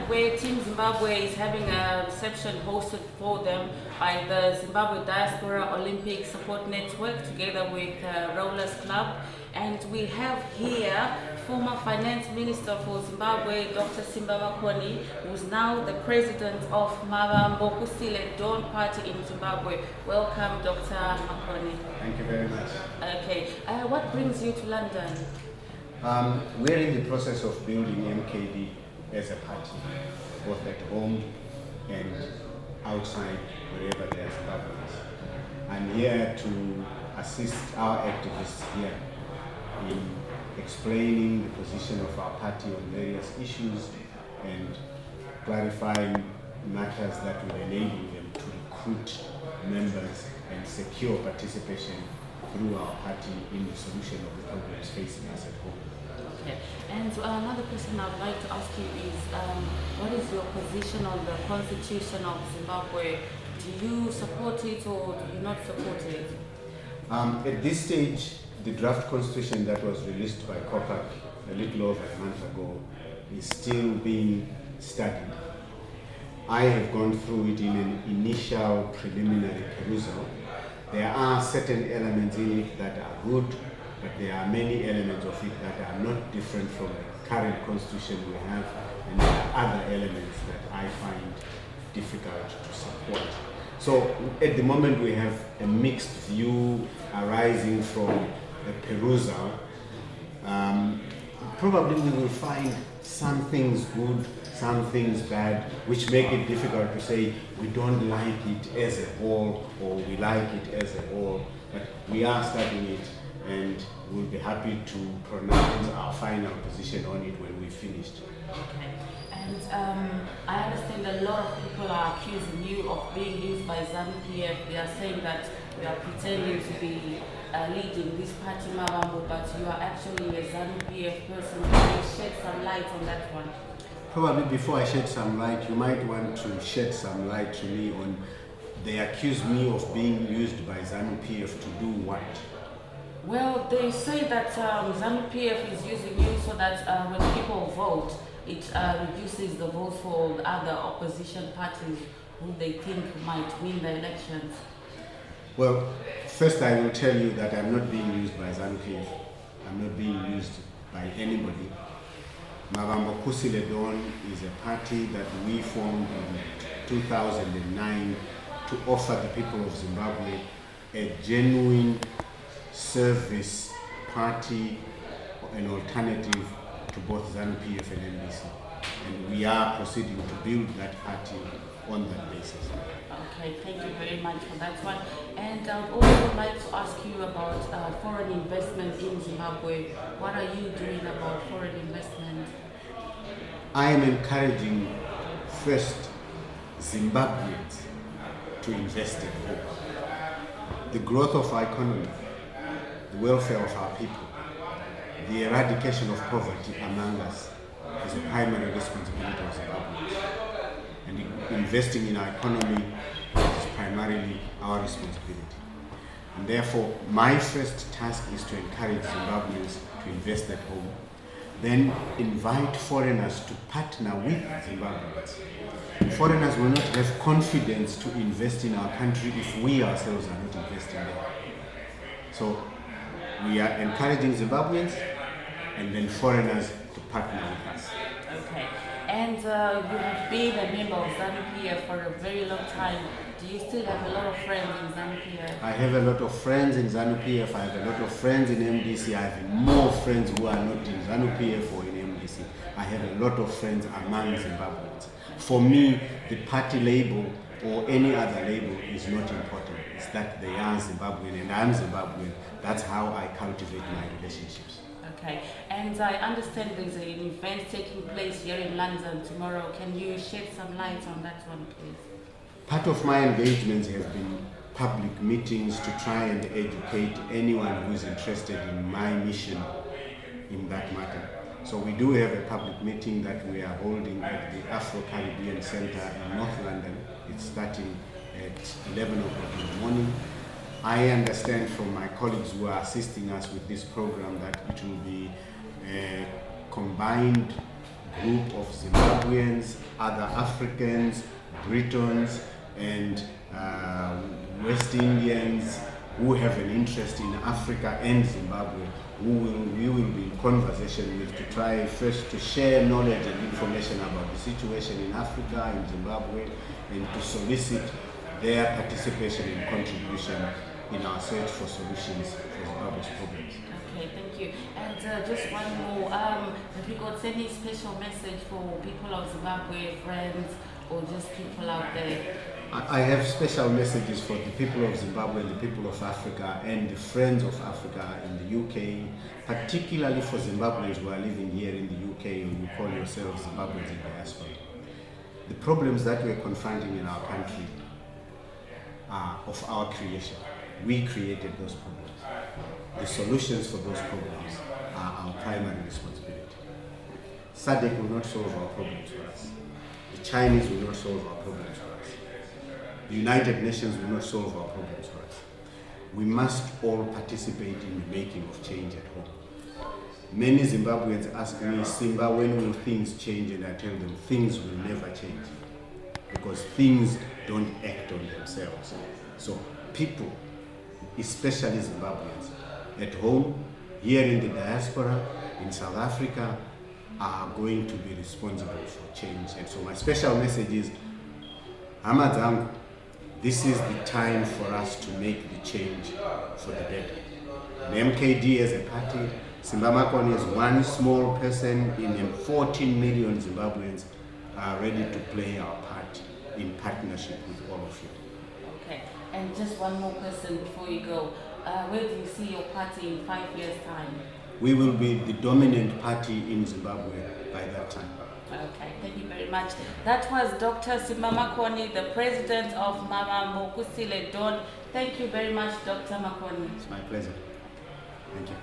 where Team Zimbabwe is having a reception hosted for them by the Zimbabwe Diaspora Olympic Support Network together with Rollers Club. And we have here former Finance Minister for Zimbabwe, Dr. Simba Makoni, who's now the president of Mavambo Khusile Dawn Party in Zimbabwe. Welcome, Dr. Makoni. Thank you very much. Okay, what brings you to London? We're in the process of building MKD as a party, both at home and outside, wherever there's Zimbabweans. I'm here to assist our activists here in explaining the position of our party on various issues and clarifying matters that will enable them to recruit members and secure participation through our party in the solution of the problems facing us at home. Okay. And another question I would like to ask you is, what is your position on the Constitution of Zimbabwe? Do you support it or do you not support it? At this stage, the draft constitution that was released by COPAC a little over a month ago is still being studied. I have gone through it in an initial preliminary perusal. There are certain elements in it that are good, but there are many elements of it that are not different from the current constitution we have, and there are other elements that I find difficult to support. So at the moment we have a mixed view arising from a perusal. Probably we will find some things good, some things bad, which make it difficult to say we don't like it as a whole or we like it as a whole. But we are studying it and we'll be happy to pronounce our final position on it when we've finished. Okay. And I understand a lot of people are accusing you of being used by ZANU-PF. They are saying that you are pretending to be leading this party Mavambo, but you are actually a ZANU-PF person. Can you shed some light on that one? Probably before I shed some light, you might want to shed some light to me on, they accuse me of being used by ZANU-PF to do what? Well, they say that ZANU-PF is using you so that when people vote, it reduces the votes for the other opposition parties who they think might win the elections. Well, first I will tell you that I'm not being used by ZANU-PF. I'm not being used by anybody. Mavambo Khusile Dawn is a party that we formed in 2009 to offer the people of Zimbabwe a genuine service party, an alternative to both ZANU-PF and MDC. And we are proceeding to build that party on that basis. Okay, thank you very much for that one. And I would also like to ask you about foreign investment in Zimbabwe. What are you doing about foreign investment? I am encouraging first Zimbabweans to invest in hope. The growth of our economy, the welfare of our people, the eradication of poverty among us is a primary responsibility of Zimbabweans. And investing in our economy is primarily our responsibility. And therefore, my first task is to encourage Zimbabweans to invest at home. Then invite foreigners to partner with Zimbabweans. Foreigners will not have confidence to invest in our country if we ourselves are not investing there. So we are encouraging Zimbabweans and then foreigners to partner with us. Okay. And you have been a member of ZANU-PF for a very long time. Do you still have a lot of friends in ZANU-PF? I have a lot of friends in ZANU-PF. I have a lot of friends in MDC. I have more friends who are not in ZANU-PF or in MDC. I have a lot of friends among Zimbabweans. For me, the party label or any other label is not important. It's that they are Zimbabwean and I'm Zimbabwean. That's how I cultivate my relationships. Okay, and I understand there's an event taking place here in London tomorrow. Can you shed some light on that one, please? Part of my engagements have been public meetings to try and educate anyone who is interested in my mission in that matter. So we do have a public meeting that we are holding at the Afro-Caribbean Center in North London. It's starting at 11 o'clock in the morning. I understand from my colleagues who are assisting us with this program that it will be a combined group of Zimbabweans other Africans, Britons, and West Indians who have an interest in Africa and Zimbabwe, we will be in conversation with to try first to share knowledge and information about the situation in Africa, in Zimbabwe, and to solicit their participation and contribution in our search for solutions for Zimbabwe's problems. Okay, thank you. And just one more, have you got any special message for people of Zimbabwe, friends, or just people out there? I have special messages for the people of Zimbabwe, the people of Africa, and the friends of Africa in the UK, particularly for Zimbabweans who are living here in the UK and you call yourselves Zimbabweans in diaspora. The problems that we're confronting in our country are of our creation. We created those problems. The solutions for those problems are our primary responsibility. SADC will not solve our problems for us. The Chinese will not solve our problems for us. The United Nations will not solve our problems for us. We must all participate in the making of change at home. Many Zimbabweans ask me, Simba, when will things change? And I tell them, things will never change because things don't act on themselves. So people, especially Zimbabweans, at home, here in the diaspora, in South Africa, are going to be responsible for change. And so my special message is, Amadzangu, this is the time for us to make the change for the better. And MKD as a party, Simba Makoni as one small person in 14 million Zimbabweans are ready to play our part in partnership with all of you. Okay, and just one more question before you go. Where do you see your party in 5 years' time? We will be the dominant party in Zimbabwe by that time. Okay, thank you very much. That was Dr. Simba Makoni, the president of Mavambo, Khusile. Thank you very much, Dr. Makoni. It's my pleasure. Thank you.